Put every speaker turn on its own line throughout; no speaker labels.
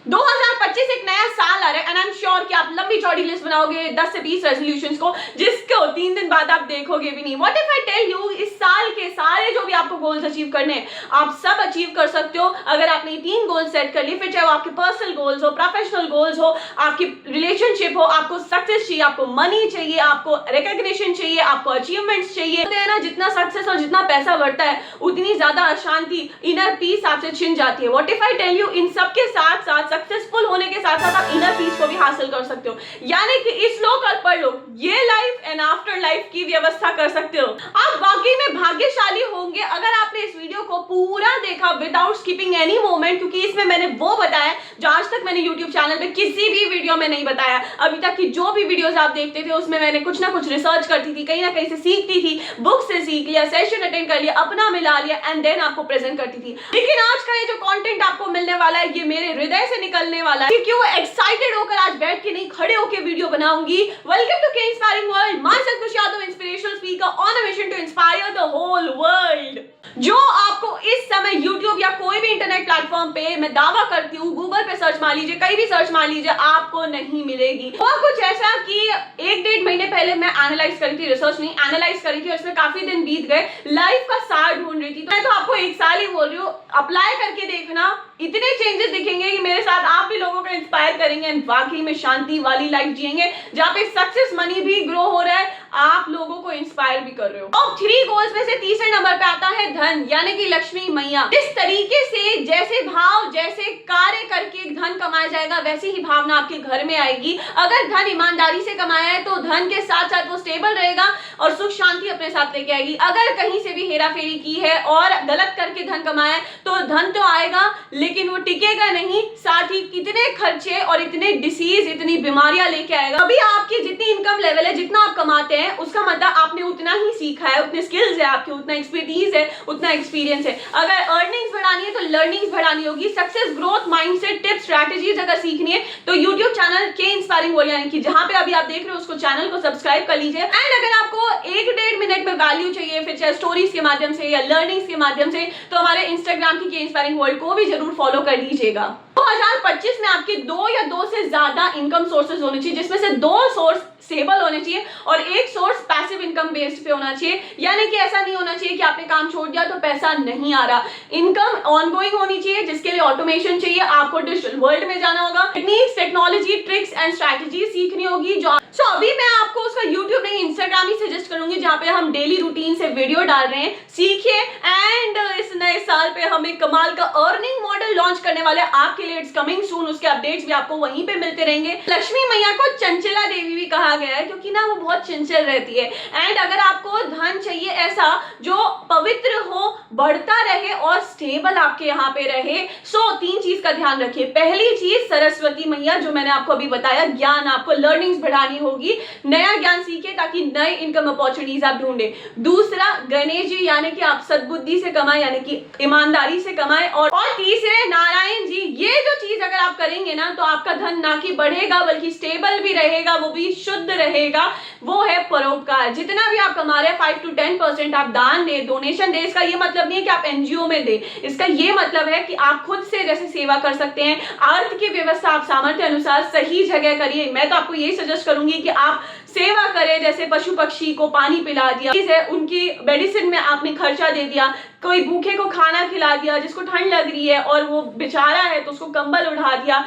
2025 एक नया साल आ रहा है एंड आई एम श्योर कि आप लंबी चौड़ी लिस्ट बनाओगे 10 से 20 रेजोल्यूशंस को, जिसको 3 दिन बाद आप देखोगे भी नहीं। What if I tell you, इस साल के सारे जो भी आपको गोल्स अचीव करने हैं आप सब अचीव कर सकते हो अगर आपने 3 गोल्स सेट कर लिए। फिर चाहे वो आपके पर्सनल गोल्स हो, प्रोफेशनल गोल्स हो, आपकी रिलेशनशिप हो, आपको सक्सेस चाहिए, आपको मनी चाहिए, आपको रिकॉग्निशन चाहिए, आपको अचीवमेंट्स चाहिए। तो है ना, जितना सक्सेस और जितना पैसा बढ़ता है उतनी ज्यादा अशांति, इनर पीस आपसे छिन जाती है। What if I tell you, इन सब के साथ साथ सक्सेसफुल होने के साथ साथ आप इनर पीस को भी हासिल कर सकते हो, यानी कि इस लो कल पढ़ लो, ये लाइफ एंड आफ्टर लाइफ की व्यवस्था कर सकते हो। आप वाकई में भाग्यशाली होंगे अगर आपने इस वीडियो को पूरा देखा विदाउट स्किपिंग एनी मोमेंट, क्योंकि इसमें मैंने वो बताया जो आज तक मैंने यूट्यूब चैनल पे किसी भी वीडियो में नहीं बताया। अभी तक की जो भी वीडियोस आप देखते थे उसमें मैंने कुछ ना कुछ रिसर्च करती थी, कहीं ना कहीं से सीखती थी, बुक से सीख लिया, सेशन अटेंड कर लिया, अपना मिला लिया एंड देन आपको प्रेजेंट करती थी। लेकिन आज का ये जो कंटेंट आपको मिलने वाला है ये मेरे हृदय से निकलने वाला है, क्योंकि वो एक्साइटेड होकर आज बैठ के नहीं खड़े होकर वीडियो बनाऊंगी। Welcome to K inspiring world, myself Khushi Yadav, inspirational speaker on a mission to inspire the whole world. जो आपको इस समय YouTube या कोई भी इंटरनेट प्लेटफॉर्म पे, मैं दावा करती हूँ, गूगल पे सर्च मार लीजिए, कहीं भी सर्च मार लीजिए, आपको नहीं मिलेगी। हुआ कुछ ऐसा कि 1-1.5 महीने पहले मैं एनालाइज करी थी, रिसर्च नहीं एनालाइज करी थी, और इसमें काफी दिन बीत गए, लाइफ का सार ढूंढ रही थी। तो मैं तो आपको 1 साल ही बोल रही हूँ, अप्लाई करके देखना, इतने चेंजेस दिखेंगे कि मेरे साथ आप भी लोगों को इंस्पायर करेंगे एंड वाकई में शांति वाली लाइफ जिएंगे, जहाँ पे सक्सेस मनी भी ग्रो हो रहा है, आप लोगों को इंस्पायर भी कर रहे हो। टॉप 3 गोल्स में से तीसरे नंबर पे आता है धन, यानी कि लक्ष्मी मैया। जिस तरीके से, जैसे भाव, जैसे कार्य करके धन कमाया जाएगा, वैसी ही भावना आपके घर में आएगी। अगर धन ईमानदारी से कमाया है तो धन के साथ साथ वो स्टेबल रहेगा और सुख शांति अपने साथ लेके आएगी। अगर कहीं से भी हेरा फेरी की है और गलत करके धन कमाया है तो धन तो आएगा लेकिन वो टिकेगा नहीं, साथ ही कितने खर्चे और इतने डिसीज, इतनी बीमारियां लेके आएगा। अभी आपकी जितनी इनकम लेवल है, जितना आप कमाते हैं, उसका मतलब आपने उतना ही सीखा है, उतने स्किल्स है आपके, उतना एक्सपर्टीज है, उतना एक्सपीरियंस है। अगर अर्निंग्स बढ़ानी है तो लर्निंग्स बढ़ानी होगी। Success, growth, mindset, tips, strategies अगर सीखनी है तो यूट्यूब चैनल के इंस्पायरिंग वर्ल्ड, यानी कि जहां पे अभी आप देख रहे हो उसको, चैनल को सब्सक्राइब कर लीजिए। एंड अगर आपको 1-1.5 मिनट में वैल्यू चाहिए, फिर चाहे स्टोरीज के माध्यम से या लर्निंग्स के माध्यम से, तो हमारे इंस्टाग्राम की के इंस्पायरिंग वर्ल्ड को भी जरूर फॉलो कर लीजिएगा। 2025 में आपके 2 या 2 से ज्यादा इनकम सोर्सेज होने चाहिए, जिसमें से 2 सोर्स स्टेबल होने चाहिए और 1 सोर्स पैसिव इनकम बेस्ड पे होना चाहिए। यानी कि ऐसा नहीं होना चाहिए कि आपने काम छोड़ दिया तो पैसा नहीं आ रहा। इनकम ऑनगोइंग होनी चाहिए, जिसके लिए ऑटोमेशन चाहिए, आपको डिजिटल वर्ल्ड में जाना होगा, techniques, technology, tricks and strategy सीखनी होगी। जो अभी मैं आपको उसका यूट्यूब नहीं, इंस्टाग्राम ही सजेस्ट करूंगी, जहां पे हम डेली रूटीन से वीडियो डाल रहे हैं, सीखिए। एंड इस नए साल पे हम एक कमाल का अर्निंग मॉडल लॉन्च करने वाले हैं आपके लिए, इट्स कमिंग सून। उसके अपडेट्स भी आपको वहीं पे मिलते रहेंगे। लक्ष्मी मैया को चंचला देवी भी कहा गया है, क्योंकि ना वो बहुत चंचल रहती है। एंड अगर आपको धन चाहिए ऐसा जो पवित्र हो, बढ़ता रहे और स्टेबल आपके यहाँ पे रहे, सो 3 चीज का ध्यान रखिए। पहली चीज सरस्वती मैया, जो मैंने आपको अभी बताया, ज्ञान, आपको लर्निंग्स बढ़ानी होगी, नया ज्ञान सीखे ताकि नए इनकम अपॉर्चुनिटीज आप ढूंढे। दूसरा गणेश जी, यानी कि आप सद्बुद्धि से कमाएं, यानी कि ईमानदारी से कमाएं। और तीसरे नारायण जी। ये जो चीज अगर आप करेंगे ना तो आपका धन ना कि बढ़ेगा बल्कि स्टेबल भी रहेगा, वो भी शुद्ध रहेगा। वो है परोपकार। जितना भी आप कमा रहे हैं 5 to 10% आप दान दे, डोनेशन दे। इसका ये मतलब नहीं है कि आप एनजीओ में दे, इसका ये मतलब है कि आप खुद से जैसे सेवा कर सकते हैं। अर्थ की व्यवस्था आप सामर्थ्य अनुसार सही जगह करिए। मैं तो आपको यही सजेस्ट करूंगी कि आप सेवा करें, जैसे पशु पक्षी को पानी पिला दिया, उनकी मेडिसिन में आपने खर्चा दे दिया, कोई भूखे को खाना खिला दिया, जिसको ठंड लग रही है और वो बेचारा है तो उसको कंबल उड़ा दिया,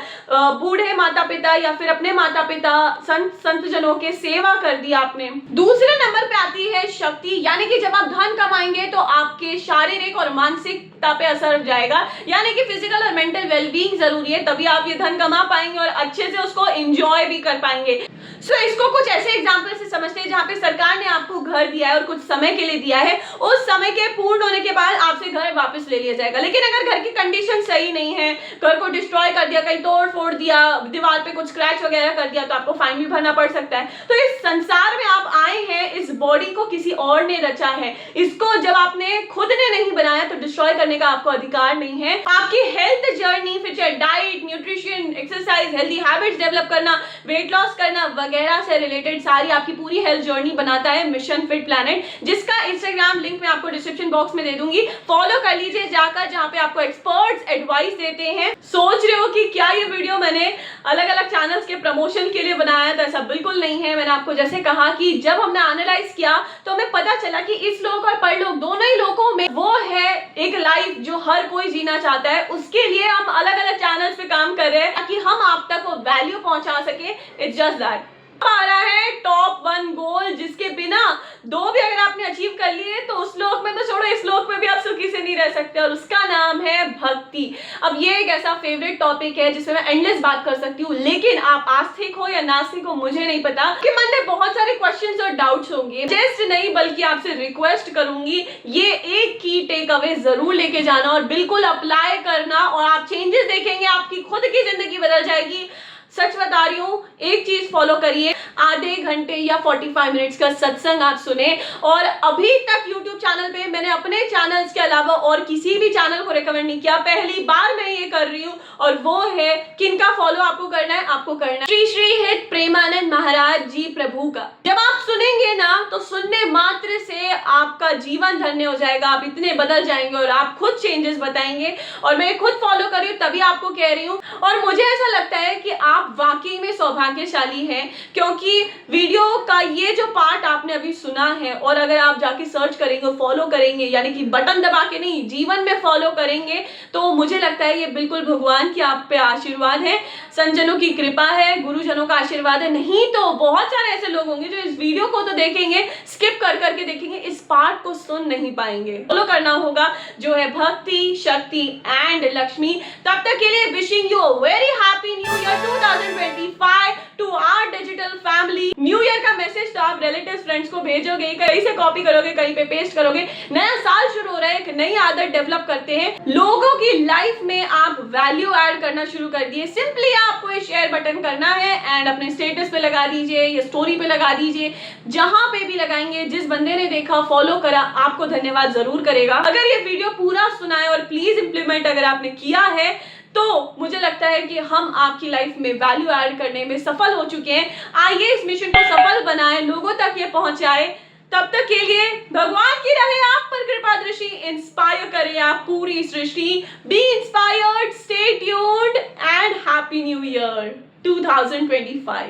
बूढ़े माता पिता या फिर अपने माता पिता, संत जनों के सेवा कर दिया आपने। दूसरे नंबर पे आती है शक्ति, यानी कि जब आप धन कमाएंगे तो आपके शारीरिक और मानसिकता पे असर जाएगा, यानी कि फिजिकल और मेंटल वेलबींग जरूरी है, तभी आप ये धन कमा पाएंगे और अच्छे से उसको एंजॉय भी कर पाएंगे। सो इसको कुछ ऐसे एग्जांपल से समझते हैं जहां पे सरकार ने आपको घर दिया है और कुछ समय के लिए दिया है, उस समय के पूर्ण होने के बाद आपसे घर वापस ले लिया जाएगा। लेकिन अगर घर की कंडीशन सही नहीं है, घर को डिस्ट्रॉय कर दिया, कहीं तोड़ फोड़ दिया, दीवार पे कुछ स्क्रैच वगैरह कर दिया, तो आपको फाइन भी भरना पड़ सकता है। तो इस संसार में आप आए हैं, इस बॉडी को किसी और ने रचा है, इसको जब आपने खुद ने नहीं बनाया तो डिस्ट्रॉय करने का आपको अधिकार नहीं है। आपकी हेल्थ जर्नी, फिर चाहे diet, nutrition, exercise, healthy habits develop करना, वेट लॉस करना वगैरह से रिलेटेड सारी आपकी पूरी हेल्थ जर्नी बनाता है मिशन फिट प्लैनेट, जिसका इंस्टाग्राम लिंक मैं आपको डिस्क्रिप्शन बॉक्स में दे दूंगी। फॉलो कर लीजिए जाकर, जहां पे आपको एक्सपर्ट्स एडवाइस देते हैं। सोच रहे हो कि क्या ये वीडियो मैंने अलग अलग चैनल्स के प्रमोशन के लिए बनाया था? ऐसा बिल्कुल नहीं है। मैंने आपको जैसे कहा कि जब हमने एनालाइज किया तो हमें पता चला कि इस लोग और परलोक दोनों ही लोगों में वो है एक लाइफ जो हर कोई जीना चाहता है। उसके लिए हम अलग अलग चैनल्स पे काम कर रहे हैं ताकि हम आप तक वो वैल्यू पहुंचा सके। It's just that. आ रहा है टॉप 1 गोल, जिसके बिना 2 भी अगर आपने अचीव कर लिए तो उस लोक में तो छोड़ो, इस लोक में भी आप सुखी से नहीं रह सकते, और उसका नाम है भक्ति। अब ये एक ऐसा फेवरेट टॉपिक है जिसमें मैं एंडलेस बात कर सकती हूँ, लेकिन आप आस्तिक हो या नास्तिक हो मुझे नहीं पता, कि मन में बहुत सारे क्वेश्चंस और डाउट्स होंगे। जस्ट नहीं बल्कि आपसे रिक्वेस्ट करूंगी ये एक की टेक अवे जरूर लेके जाना और बिल्कुल अप्लाई करना, और आप चेंजेस देखेंगे, आपकी खुद की जिंदगी बदल जाएगी। सच बता रही हूँ, एक चीज फॉलो करिए, आधे घंटे या 45 मिनट्स का सत्संग आप सुने। और अभी तक YouTube चैनल पे मैंने अपने चैनल्स के अलावा और किसी भी चैनल को रेकमेंड नहीं किया, पहली बार मैं ये कर रही हूँ, और वो है किनका फॉलो आपको करना है, आपको करना है श्री श्री हित प्रेमानंद महाराज जी प्रभु का। जब आप सुनेंगे ना तो सुनने मात्र से आपका जीवन धन्य हो जाएगा, आप इतने बदल जाएंगे और आप खुद चेंजेस बताएंगे। और मैं खुद फॉलो कर रही हूँ तभी आपको कह रही हूँ, और मुझे ऐसा लगता है कि आप वाकई में सौभाग्यशाली हैं, क्योंकि वीडियो का ये जो पार्ट आपने अभी सुना है, और अगर आप जाके सर्च करेंगे, फॉलो करेंगे, यानी कि बटन दबा के नहीं, जीवन में फॉलो करेंगे, तो मुझे लगता है ये बिल्कुल भगवान की आप पे आशीर्वाद है, संजनों की कृपा है, गुरुजनों का आशीर्वाद है। नहीं तो बहुत सारे ऐसे लोग होंगे जो इस वीडियो को तो देखेंगे, स्किप कर करके देखेंगे, इस पार्ट को सुन नहीं पाएंगे। फॉलो करना होगा जो है भक्ति, शक्ति एंड लक्ष्मी। तब तक के लिए wishing you very happy new year 2025 to our digital family. New year का मैसेज तो आप रिलेटिव्स फ्रेंड्स को भेजोगे, कहीं से कॉपी करोगे, कहीं पे पेस्ट करोगे। नया साल शुरू हो रहा है, एक नई आदत डेवलप करते हैं, लोगों की लाइफ में आप वैल्यू ऐड करना शुरू कर दिए। सिंपली आपको ये शेयर बटन करना है एंड अपने स्टेटस पे लगा दीजिए या स्टोरी पे लगा दीजिए, जहां पे भी लगाएंगे, जिस बंदे ने देखा, फॉलो करा, आपको धन्यवाद जरूर करेगा। अगर ये वीडियो पूरा सुना है और प्लीज इंप्लीमेंट अगर आपने किया है तो मुझे लगता है कि हम आपकी लाइफ में वैल्यू ऐड करने में सफल हो चुके हैं। आइए इस मिशन को सफल बनाएं, लोगों तक ये पहुंचाएं। तब तक के लिए भगवान की रहे आप पर कृपा दृष्टि, इंस्पायर करें आप पूरी सृष्टि। Be inspired, stay tuned and happy new year 2025।